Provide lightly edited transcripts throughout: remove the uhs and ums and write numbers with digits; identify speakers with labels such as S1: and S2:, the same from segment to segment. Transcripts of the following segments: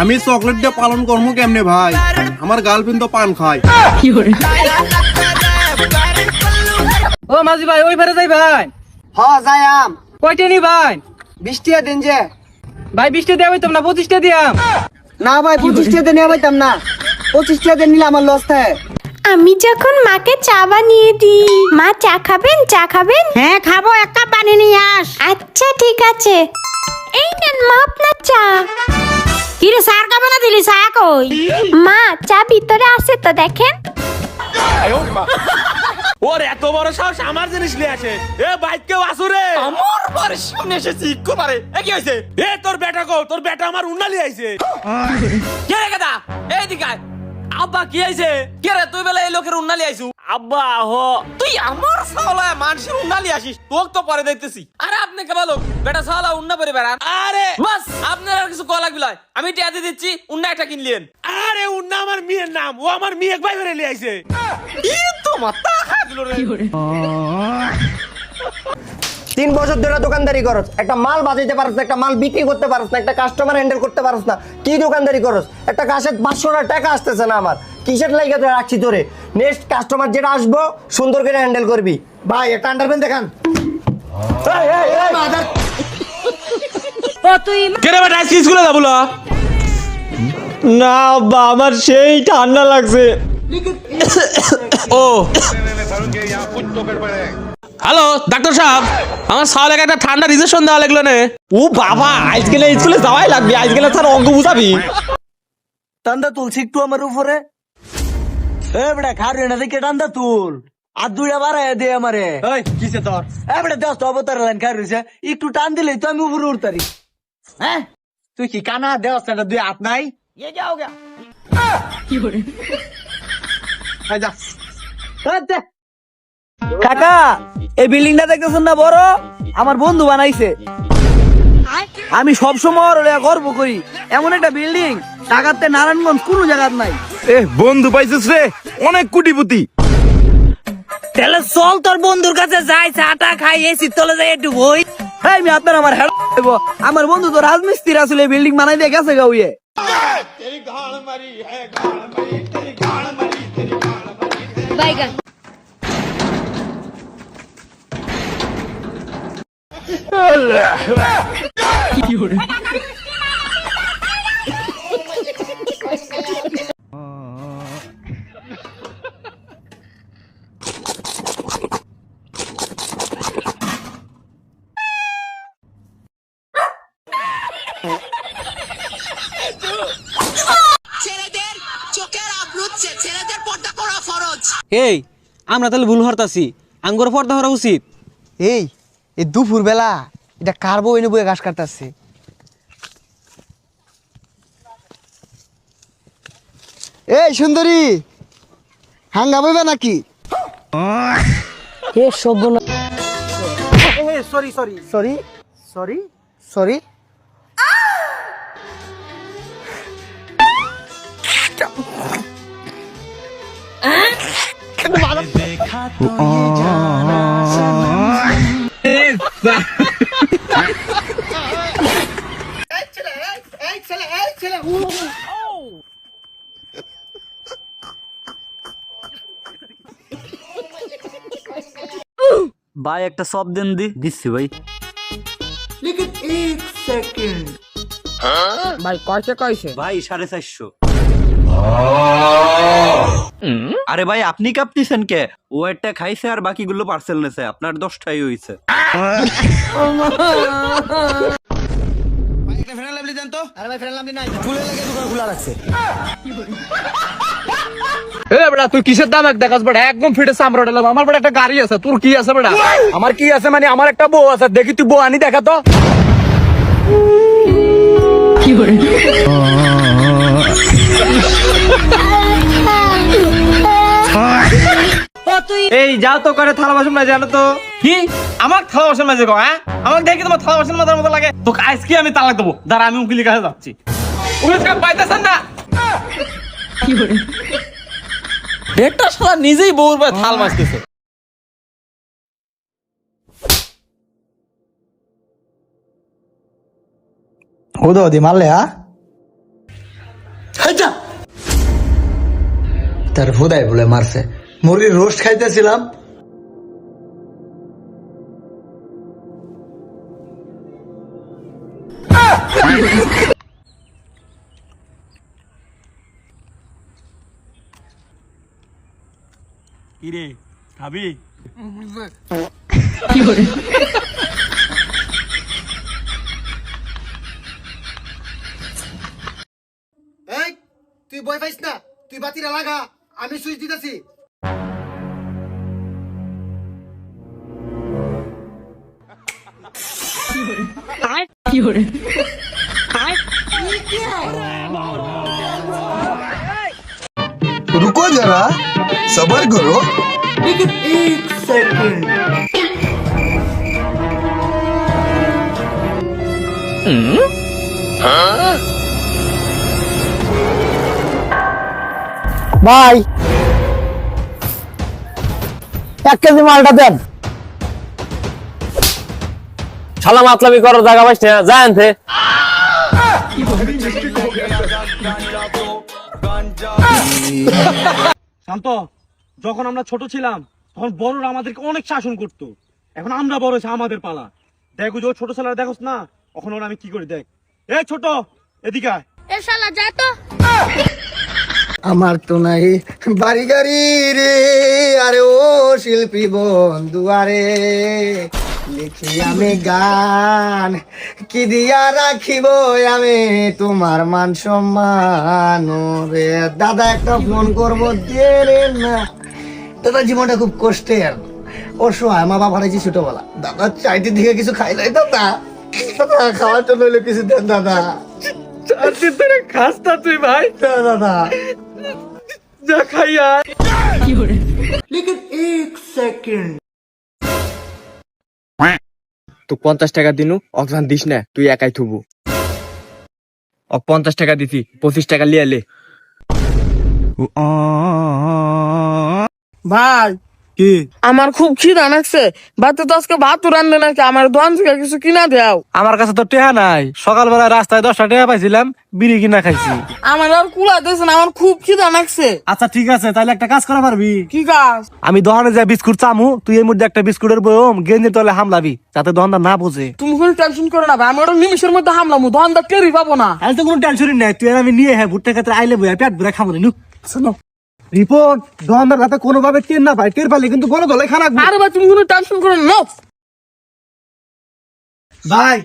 S1: আমি চকলেট দিয়ে পালন করবো কেমনে ভাই? আমার গার্লফ্রেন্ড তো পান খায়।
S2: ও মাঝি ভাই ওই ফেরে যাই ভাই।
S3: যাইম।
S2: কয়টা নি ভাই?
S3: 20 টাকা দিন যে।
S2: ভাই 20 টা দেওয়া হইতাম না, 25 টা দিয়াম।
S3: না ভাই 25 টাকা নিয়ে পাইতাম না। 25 টাকা নিলে আমার লস থাকে।
S4: আমি যখন মাকে চা বানিয়ে দিই, মা চা খাবেন? চা খাবেন?
S5: হ্যাঁ খাবো, এক কাপ বানিয়ে নিয়ে আস।
S4: আচ্ছা ঠিক আছে, এই নেন মা আপনার চা।
S5: কিরে সার কাপ না দিলি, চা কই?
S4: মা চা ভিতরে আছে তো দেখেন।
S6: ওর এত বড় সাহস আমার জিনিস নিয়ে আসে। এ বাইক কেউ আসুরে আমার বাড়ির সামনে এসেছি ইকো পারে। এ কি হইছে? এ তোর বেটা কো, তোর বেটা আমার উন্নালি আইছে। কে রে গাদা? এই দিকে আয়। আব্বা কি আইছে? কে রে তুই বেলা এই লোকের উন্নালি আইছু? আব্বা হো তুই আমার সাওলা মানুষের উন্নালি আসিস, তোক তো পরে দেখতেছি। আরে আপনি কে বলো বেটা সাওলা উন্না পরে বেড়ান? আরে বাস আপনার আর কিছু কল লাগবে। আমি টিয়া দিয়ে দিচ্ছি, উন্না একটা কিনলেন। আরে উন্না আমার মেয়ের নাম, ও আমার মেয়ে ভাই বেরে লিয়ে আইছে। ই তো মাথা খা দিল রে।
S3: 3 বছর ধরে দোকানদারি করছ, একটা মাল বাজাইতে পারছ না, একটা মাল বিক্রি করতে পারছ না, একটা কাস্টমার হ্যান্ডেল করতে পারছ না। কি দোকানদারি করছ? একটা কাশের 500 টাকা আসতেছে না আমার। কিসের লাইগা তো রাখছি তোরে? নেক্সট কাস্টমার যেটা আসবো সুন্দর করে হ্যান্ডেল করবি। ভাই একটা আন্ডারপ্যান্ট দেখান।
S5: ও তুই
S6: কেরে বেটা আজকে স্কুলে যাবো না?
S7: না আব্বা, আমার সেই ঠান্ডা লাগছে।
S6: ও হ্যালো ডাক্তার সাহেব, আমার সাওয়ালে একটা ঠান্ডা রিজেকশন দেওয়া লাগলো না।
S7: ও বাবা, আজকে স্কুলে যাওয়াই লাগবে, আজকে স্যার অঙ্ক বুঝাবি।
S3: টান্দা তুলছি একটু আমার উপরে। এ বেটা খারে না দেখে টান্দা তুল। আর দুইটা বাড়ায় দে আমারে। এই কিসে তোর? এ বেটা দশ তো অবতার লাইন খাই রইছে, একটু টান দিলেই তো আমি উপরে উঠতারি। হ্যাঁ তুই কি কানা দেওয়াস না? দুই হাত নাই? ये क्या हो गया? যা কাকা, এই বিল্ডিংটা দেখতেছেন না বড়? আমার বন্ধু বানাইছে। আমি সবসময় গর্ব করি, এমন একটা বিল্ডিং ঢাকাতে নারায়ণগঞ্জ কোন জায়গা নাই।
S1: এ বন্ধু পাইছিস রে, অনেক কোটিপতি।
S5: তাহলে চল তোর বন্ধুর কাছে যাই, চাটা খাই, এসি তলে যাই একটু বই।
S3: হ্যাঁ আমি আপনার আমার হেল্প দেব। আমার বন্ধু তো রাজমিস্ত্রি আসলে বিল্ডিং বানাই দিয়ে গেছে গাউয়ে।
S5: বাইগান
S8: ছেলেদের চোখের আবরুচ্ছে, ছেলেদের পর্দা করা ফরজ।
S2: এই আমরা তাহলে ভুল হরতাছি, আঙ্গুর পর্দা হওয়া উচিত।
S3: এই দুপুর বেলা এটা কারবো এনে বয়ে ঘাস কাটতেছে। এই সুন্দরী, হাঙ্গা বইবে নাকি?
S5: এ সর্বনাশ।
S3: Sorry sorry sorry sorry sorry.
S7: ভাই একটা সব দেন দিচ্ছি ভাই।
S5: ভাই কয়ছে কয়ছে?
S7: ভাই 450। আরে ভাই আপনি কাঁপতেছেন কে? ও একটা খাইছে আর বাকিগুলো পার্সেল নেছে, আপনার 10টাই হইছে।
S2: এ বেটা তুই কিসের দাম এক দেখাস বেটা? একদম ফিটে চামড়া ডালাম। আমার বেটা একটা গাড়ি আছে, তোর কি আছে বেটা?
S3: আমার কি আছে মানে আমার একটা বউ আছে, দেখি তুই বউ আনি দেখা তো।
S5: ও তুই
S2: এই যাও তো করে থালা বাসন মাঝে জানো তো কি? আমার থালা বাসন মাঝে গো? হ্যাঁ আমাকে দেখি তোমার থালা বাসন মাজার মতো লাগে। তোকে আজকে আমি তালাক দেবো, দাঁড়া আমি উকিলের কাছে যাচ্ছি। উকিল সাহেব পাইতেছেন না? একটা শালা নিজেই বউর ভাই থাল মাছতেছে।
S3: মারলে হ্যাঁ হাইটা তার ফুদাই বলে মারছে মুরগির রোস্ট খাইতেছিলাম
S6: কিরে খাবি
S1: এই তুই বই পাইস না, তুই বাতিটা লাগা, আমি সুইচ দিতেছি।
S9: रुको जरा सबर करो।
S3: ভাই 1 কেজি মালটা দেন
S2: শালা মাতলামি করার জায়গা পাইছ না, যা আনতে।
S6: শান্ত, যখন আমরা ছোট ছিলাম তখন বড়রা আমাদেরকে অনেক শাসন করতো, এখন আমরা বড় হয়েছে, আমাদের পালা। দেখ ওই যে ছোট ছেলেরা দেখোস না, এখন ওরা আমি কি করি দেখ। এই ছোট, এদিকে আয়।
S4: এ শালা যা তো।
S3: আমার তো নাই বাড়ি গাড়ি রে, আরে ও শিল্পী বন্ধু আরে লিখি আমি গান কি দিয়া রাখিব আমি তোমার মান সম্মান রে। দাদা একটা ফোন করবো দিয়ে রে না, দাদা জীবনটা খুব কষ্টের, অসহায়, মা বাবা হারাইছি ছোটবেলা, দাদা চাইতে দিকে কিছু খাইলাই দাদা, দাদা খাওয়ার জন্য হইলে কিছু দেন দাদা।
S6: খাস না তুই ভাই,
S3: দাদা
S6: যা খাইয়া।
S2: তুই 50 টাকা দিনু, অকসান দিস না, তুই একাই থুবু। 50 টাকা দিছি, 25 টাকা লিয়ে লে।
S5: ভাই
S6: কি
S5: আমার খুব খিদা লাগছে, বাড়িতে তো আজকে ভাত রান্ধে নাকি, আমার দোকান থেকে কিছু কিনা দেও।
S6: আমার কাছে তো টেহা নাই, সকালবেলা রাস্তায় 10টা টেহা পাইছিলাম, বিড়ি কিনা খাইছি।
S5: আমার আর কুলা দিয়েছে না, আমার খুব খিদা লাগছে।
S6: আচ্ছা ঠিক আছে, তাহলে একটা কাজ করা পারবি?
S5: কি কাজ?
S6: আমি দোকানে যা বিস্কুট চামু, তুই এর মধ্যে একটা বিস্কুটের বয়ম গেঞ্জির তলে হামলাবি, যাতে দোকানদার না বোঝে।
S5: তুমি কোনো টেনশন করো না ভাই, আমি ওটা নিমিশের মধ্যে হামলাম, দোকানদার টেরি পাবো না।
S6: তাহলে তো কোনো টেনশনই নাই, তুই আর আমি নিয়ে হ্যাঁ ভুট্টা ক্ষেত্রে আইলে বইয়া পেট ভরে খাবো নু। রিপোর্ট দোকানদার যাতে কোনোভাবে টের না পায়, টের পালে কিন্তু বড় দলে খারাপ।
S5: আরে ভাই তুমি কোনো টেনশন করো না।
S6: ভাই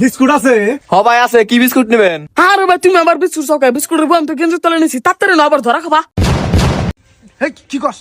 S6: বিস্কুট আছে?
S2: সবাই আছে, কি বিস্কুট নেবেন?
S5: আরে ভাই তুমি আমার বিস্কুট সকায় বিস্কুটের বন্ধ গেঞ্জি তলে নিছি, তাড়াতাড়ি না আবার ধরা খাবা।
S1: কি কস?